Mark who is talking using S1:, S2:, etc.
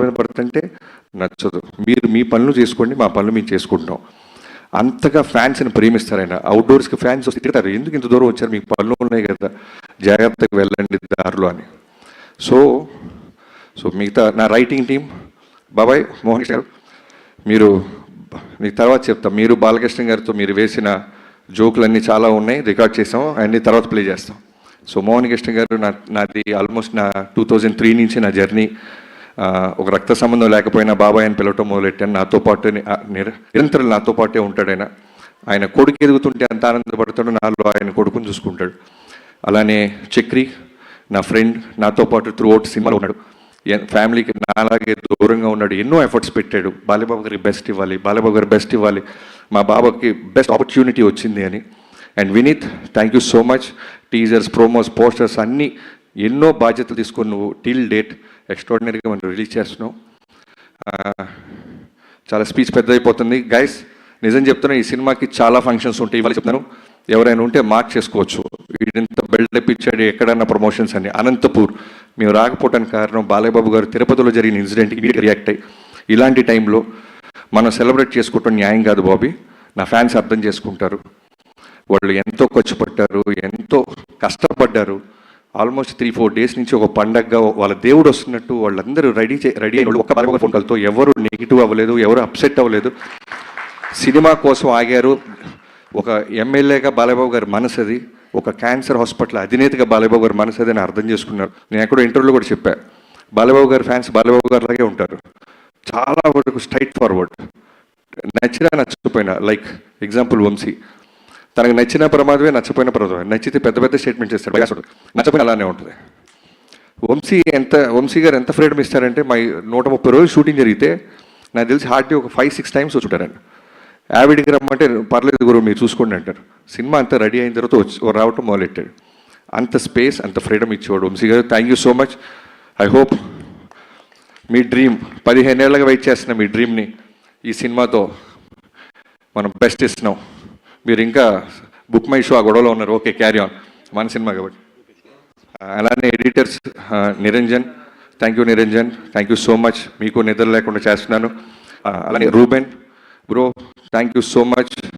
S1: మీద పడుతుంటే నచ్చదు. మీరు మీ పనులు చేసుకోండి, మా పనులు మేము చేసుకుంటాం. అంతగా ఫ్యాన్స్ని ప్రేమిస్తారు ఆయన. అవుట్డోర్స్కి ఫ్యాన్స్ వస్తే తిడతారు, ఎందుకు ఇంత దూరం వచ్చారు, మీకు పనులు ఉన్నాయి కదా, జాగ్రత్తగా వెళ్ళండి దారిలో అని. సో మిగతా నా రైటింగ్ టీం, బాబాయ్ మోహన్ గారు, మీరు మీకు తర్వాత చెప్తాం. మీరు బాలకృష్ణ గారితో మీరు వేసిన జోకులన్నీ చాలా ఉన్నాయి, రికార్డ్ చేసాం, అన్నీ తర్వాత ప్లే చేస్తాం. సో మోహన్ కృష్ణ గారు, నాది ఆల్మోస్ట్ నా 2003 నుంచి నా జర్నీ. ఒక రక్త సంబంధం లేకపోయినా బాబాయ్ అని పిలవటం మొదలెట్టాను. నాతో పాటు నిరంతరం నాతో పాటే ఉంటాడు ఆయన. ఆయన కొడుకు ఎదుగుతుంటే అంత ఆనందపడతాడు, నాలో ఆయన కొడుకుని చూసుకుంటాడు. అలానే చక్రి నా ఫ్రెండ్, నాతో పాటు త్రూ అవుట్ సినిమాలో ఉన్నాడు. ఫ్యామిలీకి నాలాగే దూరంగా ఉన్నాడు, ఎన్నో ఎఫర్ట్స్ పెట్టాడు. బాలబాబు గారికి బెస్ట్ ఇవ్వాలి, బాలబాబు గారు బెస్ట్ ఇవ్వాలి, మా బాబాకి బెస్ట్ ఆపర్చునిటీ వచ్చింది అని. And Vineeth, thank you so much. Teasers, promos, posters అన్నీ ఎన్నో బాధ్యతలు తీసుకొని నువ్వు టిల్ డేట్ ఎక్స్ట్రాడినరీగా మనం రిలీజ్ చేస్తున్నావు. చాలా స్పీచ్ పెద్ద అయిపోతుంది గైస్, నిజం చెప్తున్నా. ఈ సినిమాకి చాలా ఫంక్షన్స్ ఉంటాయి, ఇవాళ చెప్తాను. ఎవరైనా ఉంటే మార్క్ చేసుకోవచ్చు, వీడింత బిల్డప్ ఇచ్చాడు ఎక్కడన్నా ప్రమోషన్స్ అని. అనంతపూర్ మేము రాకపోవడానికి కారణం బాలయ్యబాబు గారు తిరుపతిలో జరిగిన ఇన్సిడెంట్కి ఇమీడియట్గా రియాక్ట్ అయ్యి, ఇలాంటి టైంలో మనం సెలబ్రేట్ చేసుకోవటం న్యాయం కాదు బాబీ, నా ఫ్యాన్స్ అర్థం చేసుకుంటారు. వాళ్ళు ఎంతో ఖర్చు పడ్డారు, ఎంతో కష్టపడ్డారు. ఆల్మోస్ట్ 3-4 డేస్ నుంచి ఒక పండగగా వాళ్ళ దేవుడు వస్తున్నట్టు వాళ్ళందరూ రెడీ అయిన వాళ్ళు ఒక్క బాలయ్య ఫోన్ కాల్తో ఎవరు నెగిటివ్ అవ్వలేదు, ఎవరు అప్సెట్ అవ్వలేదు. సినిమా కోసం ఆగారు. ఒక ఎమ్మెల్యేగా బాలయ్యబాబు గారి మనసు అది, ఒక క్యాన్సర్ హాస్పిటల్ అధినేతగా బాలయ్యబాబు గారి మనసు అది అని అర్థం చేసుకున్నారు. నేను ఎక్కడో ఇంటర్వ్యూలో కూడా చెప్పాను, బాలయ్యబాబు గారి ఫ్యాన్స్ బాలయ్యబాబు గారు లాగే ఉంటారు, చాలా వరకు స్ట్రైట్ ఫార్వర్డ్. నచ్చినా నచ్చకపోయినా, లైక్ ఎగ్జాంపుల్ వంశీ, తనకు నచ్చిన ప్రమాదమే, నచ్చపోయిన ప్రమాదమే. నచ్చితే పెద్ద పెద్ద స్టేట్మెంట్ చేస్తాడు, నచ్చపోయిన అలానే ఉంటుంది. వంశీ గారు ఎంత ఫ్రీడమ్ ఇస్తారంటే, మా 130 రోజులు షూటింగ్ జరిగితే నాకు తెలిసి హార్డ్లీ ఒక 5-6 టైమ్స్ వచ్చుంటారండి. యావిడికి రమ్మంటే పర్లేదు గురువు మీరు చూసుకోండి అంటారు. సినిమా అంతా రెడీ అయిన తర్వాత రావటం మొదలెట్టాడు. అంత స్పేస్, అంత ఫ్రీడమ్ ఇచ్చేవాడు Vamsi garu. Thank you so much. I hope మీ డ్రీమ్ 15 ఏళ్ళగా వెయిట్ చేస్తున్న మీ డ్రీమ్ని ఈ సినిమాతో మనం బెస్ట్ ఇస్తున్నాం. మీరు ఇంకా బుక్ మై షో ఆ గొడవలో ఉన్నారు, ఓకే క్యారీ ఆన్, మన సినిమా కాబట్టి. అలానే editors Niranjan, thank you Niranjan, thank you so much. మీకు నిద్ర లేకుండా చేస్తున్నాను. అలానే Reuben bro, thank you so much.